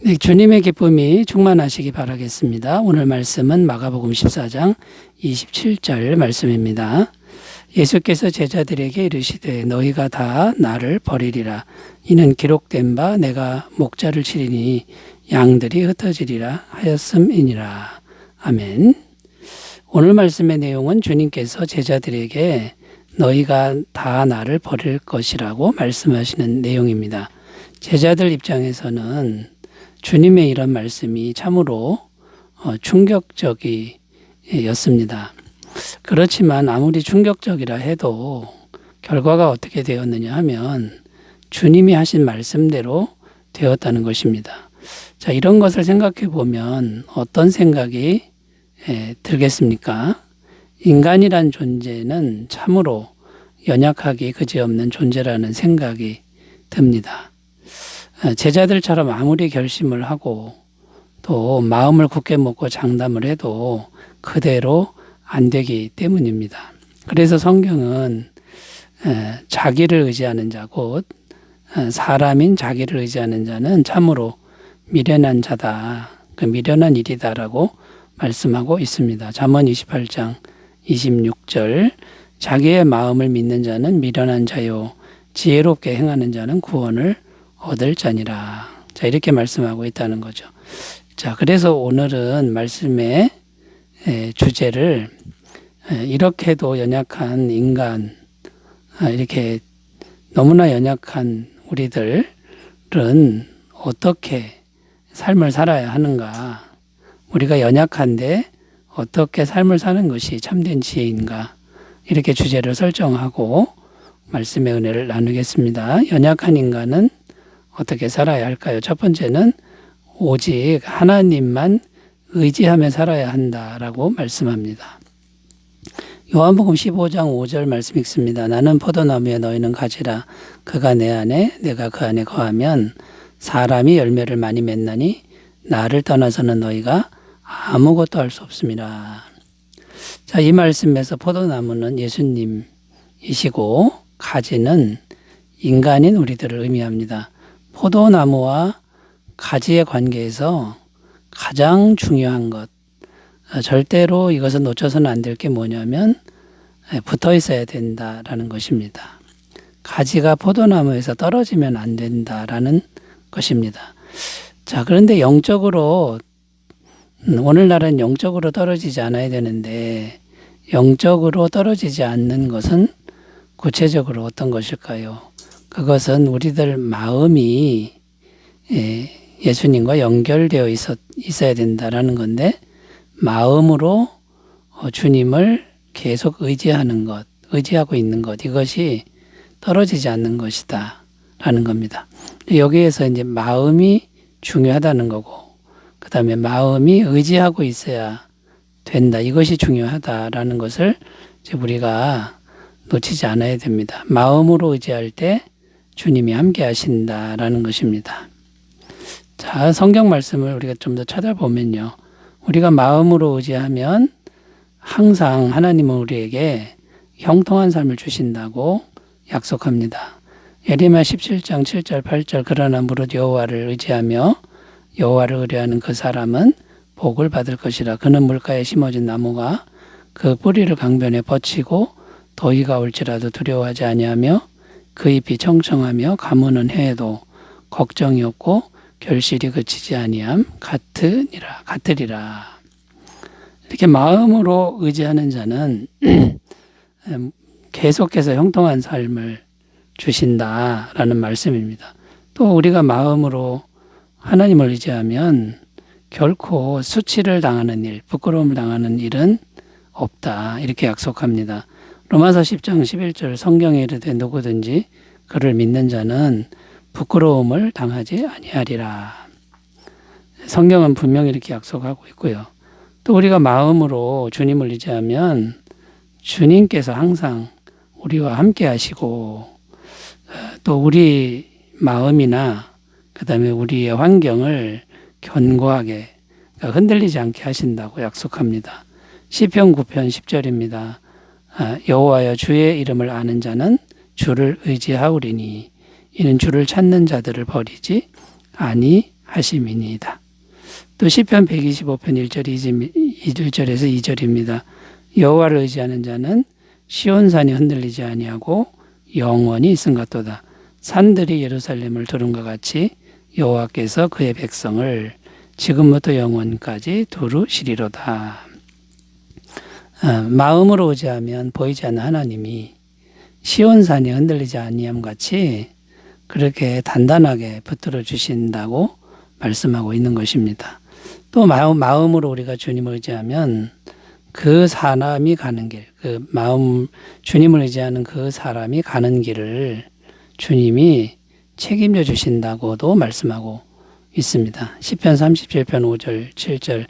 네, 주님의 기쁨이 충만하시기 바라겠습니다. 오늘 말씀은 마가복음 14장 27절 말씀입니다. 예수께서 제자들에게 이르시되 너희가 다 나를 버리리라. 이는 기록된 바 내가 목자를 치리니 양들이 흩어지리라 하였음이니라. 아멘. 오늘 말씀의 내용은 주님께서 제자들에게 너희가 다 나를 버릴 것이라고 말씀하시는 내용입니다. 제자들 입장에서는 주님의 이런 말씀이 참으로 충격적이었습니다. 그렇지만 아무리 충격적이라 해도 결과가 어떻게 되었느냐 하면 주님이 하신 말씀대로 되었다는 것입니다. 자, 이런 것을 생각해 보면 어떤 생각이 들겠습니까? 인간이란 존재는 참으로 연약하기 그지없는 존재라는 생각이 듭니다. 제자들처럼 아무리 결심을 하고 또 마음을 굳게 먹고 장담을 해도 그대로 안 되기 때문입니다. 그래서 성경은 자기를 의지하는 자, 곧 사람인 자기를 의지하는 자는 참으로 미련한 자다, 그 미련한 일이다라고 말씀하고 있습니다. 잠언 28장 26절 자기의 마음을 믿는 자는 미련한 자요 지혜롭게 행하는 자는 구원을 얻을 자니라. 자, 이렇게 말씀하고 있다는 거죠. 자, 그래서 오늘은 말씀의 주제를 이렇게도 연약한 인간, 이렇게 너무나 연약한 우리들은 어떻게 삶을 살아야 하는가? 우리가 연약한데 어떻게 삶을 사는 것이 참된 지혜인가? 이렇게 주제를 설정하고 말씀의 은혜를 나누겠습니다. 연약한 인간은 어떻게 살아야 할까요? 첫 번째는 오직 하나님만 의지하며 살아야 한다라고 말씀합니다. 요한복음 15장 5절 말씀 읽습니다. 나는 포도나무에 너희는 가지라. 그가 내 안에 내가 그 안에 거하면 사람이 열매를 많이 맺나니 나를 떠나서는 너희가 아무것도 할 수 없습니다. 자, 이 말씀에서 포도나무는 예수님이시고 가지는 인간인 우리들을 의미합니다. 포도나무와 가지의 관계에서 가장 중요한 것, 절대로 이것은 놓쳐서는 안 될 게 뭐냐면 붙어 있어야 된다라는 것입니다. 가지가 포도나무에서 떨어지면 안 된다라는 것입니다. 자, 그런데 영적으로 오늘날은 영적으로 떨어지지 않아야 되는데 영적으로 떨어지지 않는 것은 구체적으로 어떤 것일까요? 그것은 우리들 마음이 예수님과 연결되어 있어야 된다라는 건데 마음으로 주님을 계속 의지하는 것, 의지하고 있는 것, 이것이 떨어지지 않는 것이다 라는 겁니다. 여기에서 이제 마음이 중요하다는 거고 그 다음에 마음이 의지하고 있어야 된다. 이것이 중요하다라는 것을 이제 우리가 놓치지 않아야 됩니다. 마음으로 의지할 때 주님이 함께 하신다라는 것입니다. 자, 성경 말씀을 우리가 좀 더 찾아보면요. 우리가 마음으로 의지하면 항상 하나님은 우리에게 형통한 삶을 주신다고 약속합니다. 예레미야 17장 7절 8절 그러나 무릇 여호와를 의지하며 여호와를 의뢰하는 그 사람은 복을 받을 것이라. 그는 물가에 심어진 나무가 그 뿌리를 강변에 뻗치고 더위가 올지라도 두려워하지 아니하며 그 잎이 청청하며 가무는 해에도 걱정이 없고 결실이 그치지 아니함 같으리라. 이렇게 마음으로 의지하는 자는 계속해서 형통한 삶을 주신다라는 말씀입니다. 또 우리가 마음으로 하나님을 의지하면 결코 수치를 당하는 일, 부끄러움을 당하는 일은 없다. 이렇게 약속합니다. 로마서 10장 11절 성경에 이르되 누구든지 그를 믿는 자는 부끄러움을 당하지 아니하리라. 성경은 분명히 이렇게 약속하고 있고요. 또 우리가 마음으로 주님을 의지하면 주님께서 항상 우리와 함께 하시고 또 우리 마음이나 그 다음에 우리의 환경을 견고하게 흔들리지 않게 하신다고 약속합니다. 시편 9편 10절입니다. 여호와여 주의 이름을 아는 자는 주를 의지하오리니 이는 주를 찾는 자들을 버리지 하심이니이다. 또 시편 125편 1절에서 2절입니다. 여호와를 의지하는 자는 시온산이 흔들리지 아니하고 영원히 있음 같도다. 산들이 예루살렘을 두름과 같이 여호와께서 그의 백성을 지금부터 영원까지 두루시리로다. 마음으로 의지하면 보이지 않는 하나님이 시온산이 흔들리지 아니함 같이 그렇게 단단하게 붙들어 주신다고 말씀하고 있는 것입니다. 또 마음으로 우리가 주님을 의지하면 그 사람이 가는 길, 주님을 의지하는 그 사람이 가는 길을 주님이 책임져 주신다고도 말씀하고 있습니다. 시편 37편 5절 7절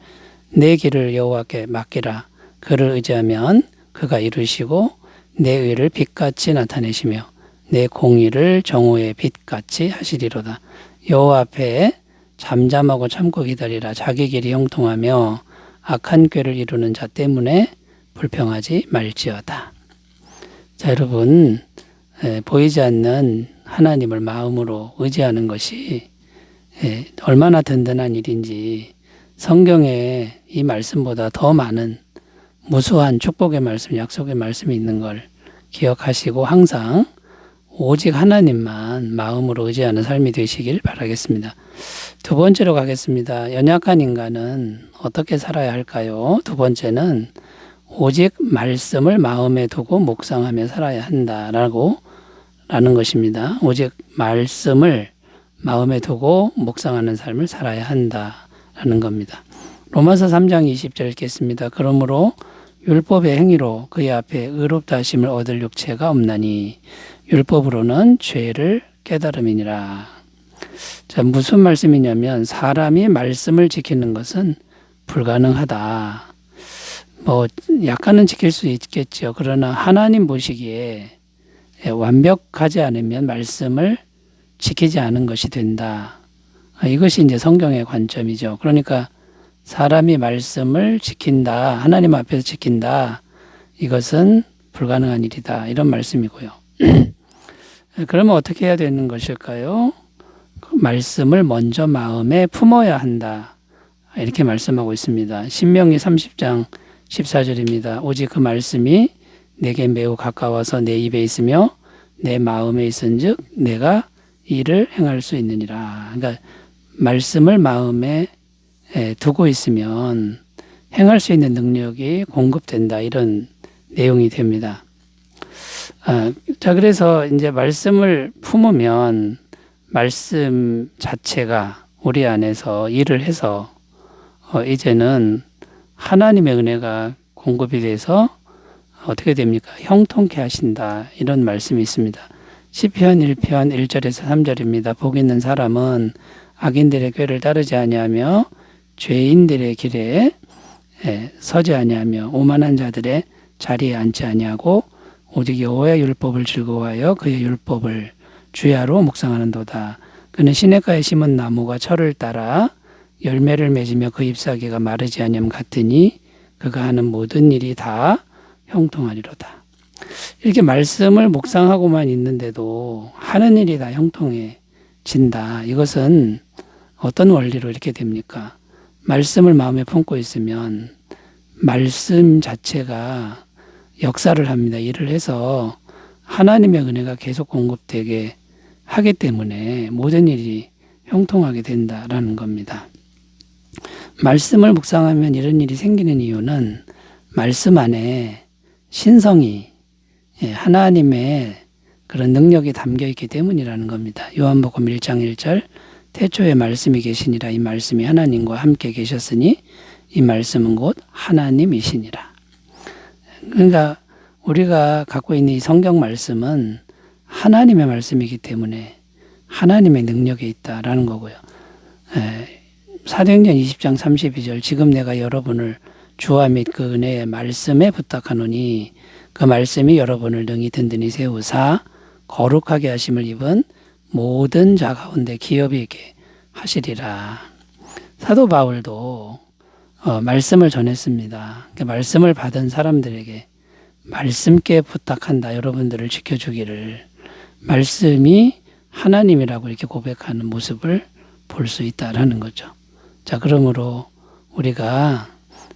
내 길을 여호와께 맡기라. 그를 의지하면 그가 이루시고 내 의를 빛같이 나타내시며 내 공의를 정오의 빛같이 하시리로다. 여호와 앞에 잠잠하고 참고 기다리라. 자기 길이 형통하며 악한 꾀를 이루는 자 때문에 불평하지 말지어다. 자, 여러분, 보이지 않는 하나님을 마음으로 의지하는 것이 얼마나 든든한 일인지 성경에 이 말씀보다 더 많은 무수한 축복의 말씀, 약속의 말씀이 있는 걸 기억하시고 항상 오직 하나님만 마음으로 의지하는 삶이 되시길 바라겠습니다. 두 번째로 가겠습니다. 연약한 인간은 어떻게 살아야 할까요? 두 번째는 오직 말씀을 마음에 두고 묵상하며 살아야 한다라는 것입니다. 오직 말씀을 마음에 두고 묵상하는 삶을 살아야 한다라는 겁니다. 로마서 3장 20절 읽겠습니다. 그러므로 율법의 행위로 그의 앞에 의롭다 하심을 얻을 육체가 없나니 율법으로는 죄를 깨달음이니라. 자, 무슨 말씀이냐면 사람이 말씀을 지키는 것은 불가능하다. 약간은 지킬 수 있겠죠. 그러나 하나님 보시기에 완벽하지 않으면 말씀을 지키지 않은 것이 된다. 이것이 이제 성경의 관점이죠. 그러니까 사람이 말씀을 지킨다, 하나님 앞에서 지킨다, 이것은 불가능한 일이다. 이런 말씀이고요. 그러면 어떻게 해야 되는 것일까요? 그 말씀을 먼저 마음에 품어야 한다. 이렇게 말씀하고 있습니다. 신명기 30장 14절입니다. 오직 그 말씀이 내게 매우 가까워서 내 입에 있으며 내 마음에 있은즉 내가 이를 행할 수 있느니라. 그러니까 말씀을 마음에 두고 있으면 행할 수 있는 능력이 공급된다. 이런 내용이 됩니다. 자, 그래서 이제 말씀을 품으면 말씀 자체가 우리 안에서 일을 해서 이제는 하나님의 은혜가 공급이 돼서 어떻게 됩니까? 형통케 하신다. 이런 말씀이 있습니다. 시편 1편 1절에서 3절입니다. 복 있는 사람은 악인들의 꾀를 따르지 아니하며 죄인들의 길에 서지 아니하며 오만한 자들의 자리에 앉지 아니하고 오직 여호와의 율법을 즐거워하여 그의 율법을 주야로 묵상하는도다. 그는 시냇가에 심은 나무가 철을 따라 열매를 맺으며 그 잎사귀가 마르지 아니함 같으니 그가 하는 모든 일이 다 형통하리로다. 이렇게 말씀을 묵상하고만 있는데도 하는 일이 다 형통해진다. 이것은 어떤 원리로 이렇게 됩니까? 말씀을 마음에 품고 있으면 말씀 자체가 역사를 합니다. 일을 해서 하나님의 은혜가 계속 공급되게 하기 때문에 모든 일이 형통하게 된다라는 겁니다. 말씀을 묵상하면 이런 일이 생기는 이유는 말씀 안에 신성이 하나님의 그런 능력이 담겨 있기 때문이라는 겁니다. 요한복음 1장 1절 태초에 말씀이 계시니라. 이 말씀이 하나님과 함께 계셨으니 이 말씀은 곧 하나님이시니라. 그러니까 우리가 갖고 있는 이 성경 말씀은 하나님의 말씀이기 때문에 하나님의 능력이 있다라는 거고요. 사도행전 20장 32절 지금 내가 여러분을 주와 및 그 은혜의 말씀에 부탁하노니 그 말씀이 여러분을 능히 든든히 세우사 거룩하게 하심을 입은 모든 자 가운데 기업이 있게 하시리라. 사도 바울도 말씀을 전했습니다. 그 말씀을 받은 사람들에게 말씀께 부탁한다. 여러분들을 지켜주기를. 말씀이 하나님이라고 이렇게 고백하는 모습을 볼 수 있다라는 거죠. 자, 그러므로 우리가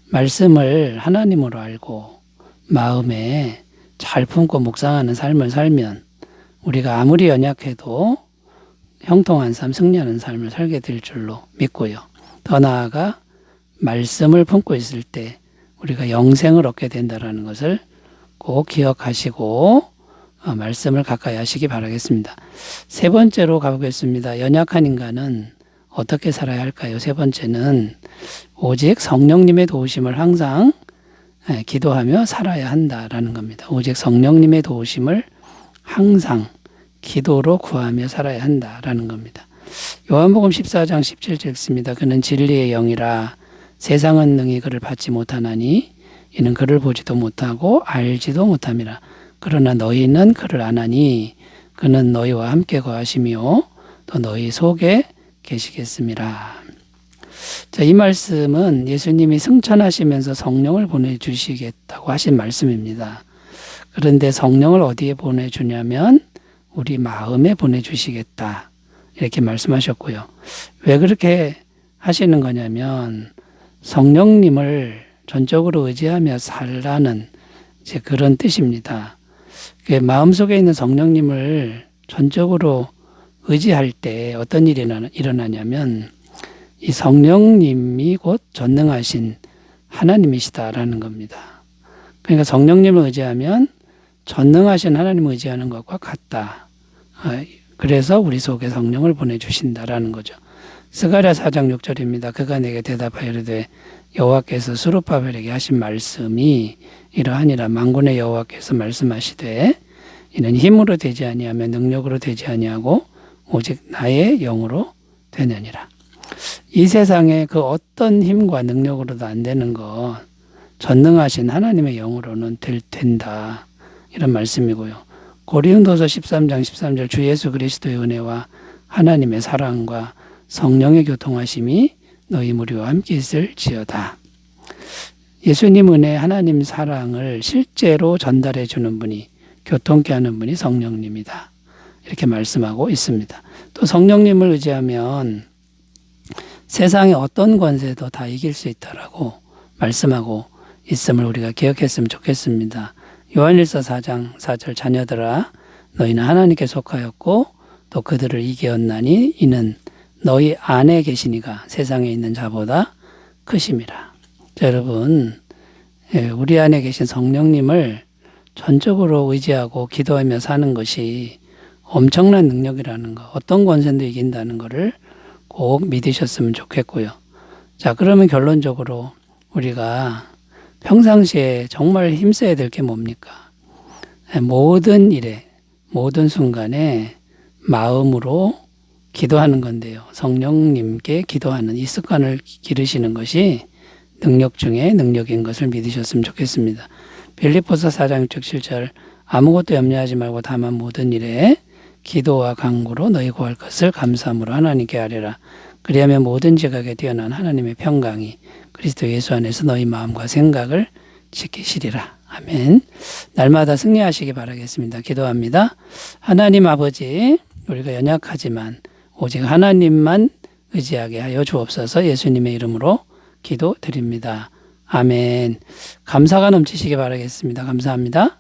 말씀을 하나님으로 알고 마음에 잘 품고 묵상하는 삶을 살면 우리가 아무리 연약해도 형통한 삶, 승리하는 삶을 살게 될 줄로 믿고요. 더 나아가 말씀을 품고 있을 때 우리가 영생을 얻게 된다는 것을 꼭 기억하시고 말씀을 가까이 하시기 바라겠습니다. 세 번째로 가보겠습니다. 연약한 인간은 어떻게 살아야 할까요? 세 번째는 오직 성령님의 도우심을 항상 기도하며 살아야 한다라는 겁니다. 오직 성령님의 도우심을 항상 기도로 구하며 살아야 한다라는 겁니다. 요한복음 14장 17절 읽습니다. 그는 진리의 영이라 세상은 능히 그를 받지 못하나니 이는 그를 보지도 못하고 알지도 못함이라. 그러나 너희는 그를 아나니 그는 너희와 함께 거하시며 또 너희 속에 계시겠습니다. 자, 이 말씀은 예수님이 승천하시면서 성령을 보내주시겠다고 하신 말씀입니다. 그런데 성령을 어디에 보내주냐면 우리 마음에 보내주시겠다 이렇게 말씀하셨고요. 왜 그렇게 하시는 거냐면 성령님을 전적으로 의지하며 살라는 이제 그런 뜻입니다. 마음속에 있는 성령님을 전적으로 의지할 때 어떤 일이 일어나냐면 이 성령님이 곧 전능하신 하나님이시다라는 겁니다. 그러니까 성령님을 의지하면 전능하신 하나님을 의지하는 것과 같다. 그래서 우리 속에 성령을 보내주신다라는 거죠. 스가랴 4장 6절입니다. 그가 내게 대답하여 이르되 여호와께서 스룹바벨에게 하신 말씀이 이러하니라. 만군의 여호와께서 말씀하시되 이는 힘으로 되지 아니하며 능력으로 되지 아니하고 오직 나의 영으로 되느니라. 이 세상에 그 어떤 힘과 능력으로도 안 되는 것 전능하신 하나님의 영으로는 된다. 이런 말씀이고요. 고린도서 13장 13절 주 예수 그리스도의 은혜와 하나님의 사랑과 성령의 교통하심이 너희 무리와 함께 있을지어다. 예수님 은혜, 하나님 사랑을 실제로 전달해 주는 분이, 교통케 하는 분이 성령님이다. 이렇게 말씀하고 있습니다. 또 성령님을 의지하면 세상의 어떤 권세도 다 이길 수 있다라고 말씀하고 있음을 우리가 기억했으면 좋겠습니다. 요한일서 4장 4절 자녀들아 너희는 하나님께 속하였고 또 그들을 이기었나니 이는 너희 안에 계시니가 세상에 있는 자보다 크심이라. 자, 여러분, 우리 안에 계신 성령님을 전적으로 의지하고 기도하며 사는 것이 엄청난 능력이라는 거, 어떤 권세도 이긴다는 것을 꼭 믿으셨으면 좋겠고요. 자, 그러면 결론적으로 우리가 평상시에 정말 힘써야 될 게 뭡니까? 모든 일에, 모든 순간에 마음으로 기도하는 건데요. 성령님께 기도하는 이 습관을 기르시는 것이 능력 중에 능력인 것을 믿으셨으면 좋겠습니다. 빌립보서 4장 6절 7절 아무것도 염려하지 말고 다만 모든 일에 기도와 간구로 너희 구할 것을 감사함으로 하나님께 아뢰라. 그리하면 모든 지각에 뛰어난 하나님의 평강이 그리스도 예수 안에서 너희 마음과 생각을 지키시리라. 아멘. 날마다 승리하시기 바라겠습니다. 기도합니다. 하나님 아버지, 우리가 연약하지만 오직 하나님만 의지하게 하여 주옵소서. 예수님의 이름으로 기도드립니다. 아멘. 감사가 넘치시기 바라겠습니다. 감사합니다.